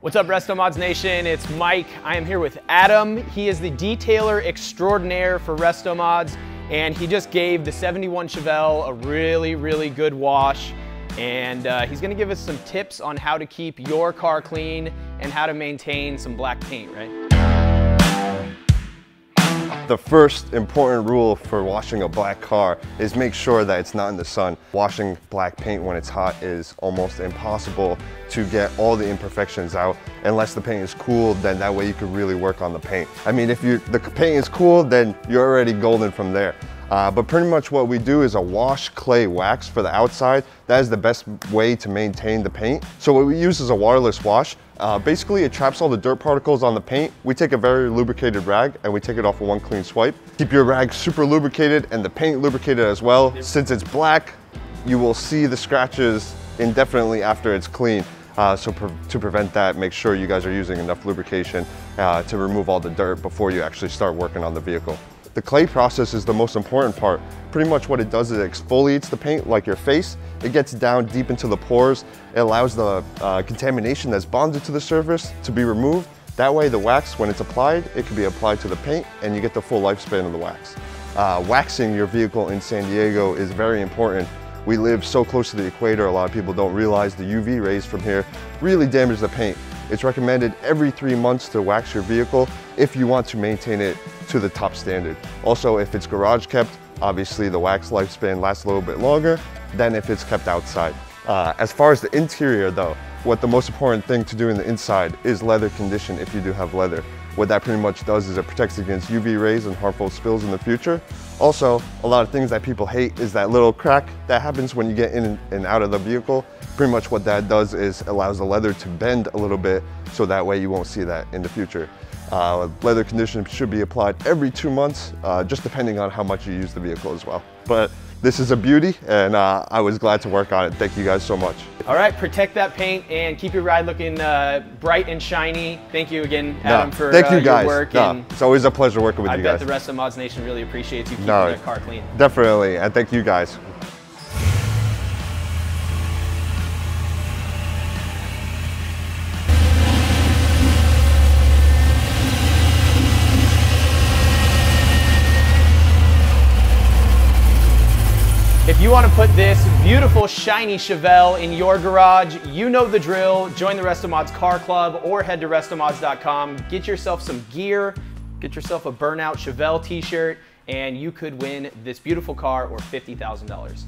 What's up, RestoMods Nation? It's Mike. I am here with Adam. He is the detailer extraordinaire for RestoMods, and he just gave the 71 Chevelle a really good wash. And he's gonna give us some tips on how to keep your car clean and how to maintain some black paint, right? The first important rule for washing a black car is make sure that it's not in the sun. Washing black paint when it's hot is almost impossible to get all the imperfections out. Unless the paint is cool, then that way you can really work on the paint. I mean, if the paint is cool, then you're already golden from there. But pretty much what we do is a wash clay wax for the outside. That is the best way to maintain the paint. So what we use is a waterless wash. Basically, it traps all the dirt particles on the paint. We take a very lubricated rag and we take it off with one clean swipe. Keep your rag super lubricated and the paint lubricated as well. Since it's black, you will see the scratches indefinitely after it's clean. So to prevent that, make sure you guys are using enough lubrication to remove all the dirt before you actually start working on the vehicle. The clay process is the most important part. Pretty much what it does is it exfoliates the paint like your face. It gets down deep into the pores. It allows the contamination that's bonded to the surface to be removed. That way the wax, when it's applied, it can be applied to the paint and you get the full lifespan of the wax. Waxing your vehicle in San Diego is very important. We live so close to the equator, a lot of people don't realize the UV rays from here really damage the paint. It's recommended every 3 months to wax your vehicle if you want to maintain it to the top standard. Also, if it's garage kept, obviously the wax lifespan lasts a little bit longer than if it's kept outside. As far as the interior though, what the most important thing to do in the inside is leather condition if you do have leather. What that pretty much does is it protects against UV rays and harmful spills in the future. Also, a lot of things that people hate is that little crack that happens when you get in and out of the vehicle. Pretty much what that does is allows the leather to bend a little bit, so that way you won't see that in the future. Leather condition should be applied every 2 months, just depending on how much you use the vehicle as well. But this is a beauty, and I was glad to work on it. Thank you guys so much. All right, protect that paint and keep your ride looking bright and shiny. Thank you again, Adam, for thank you guys. your work. It's always a pleasure working with you guys. I bet the RestoMods Nation really appreciates you keeping their car clean. Definitely, and thank you guys. If you want to put this beautiful, shiny Chevelle in your garage, you know the drill. Join the RestoMods Car Club or head to RestoMods.com. Get yourself some gear, get yourself a burnout Chevelle t-shirt, and you could win this beautiful car or $50,000.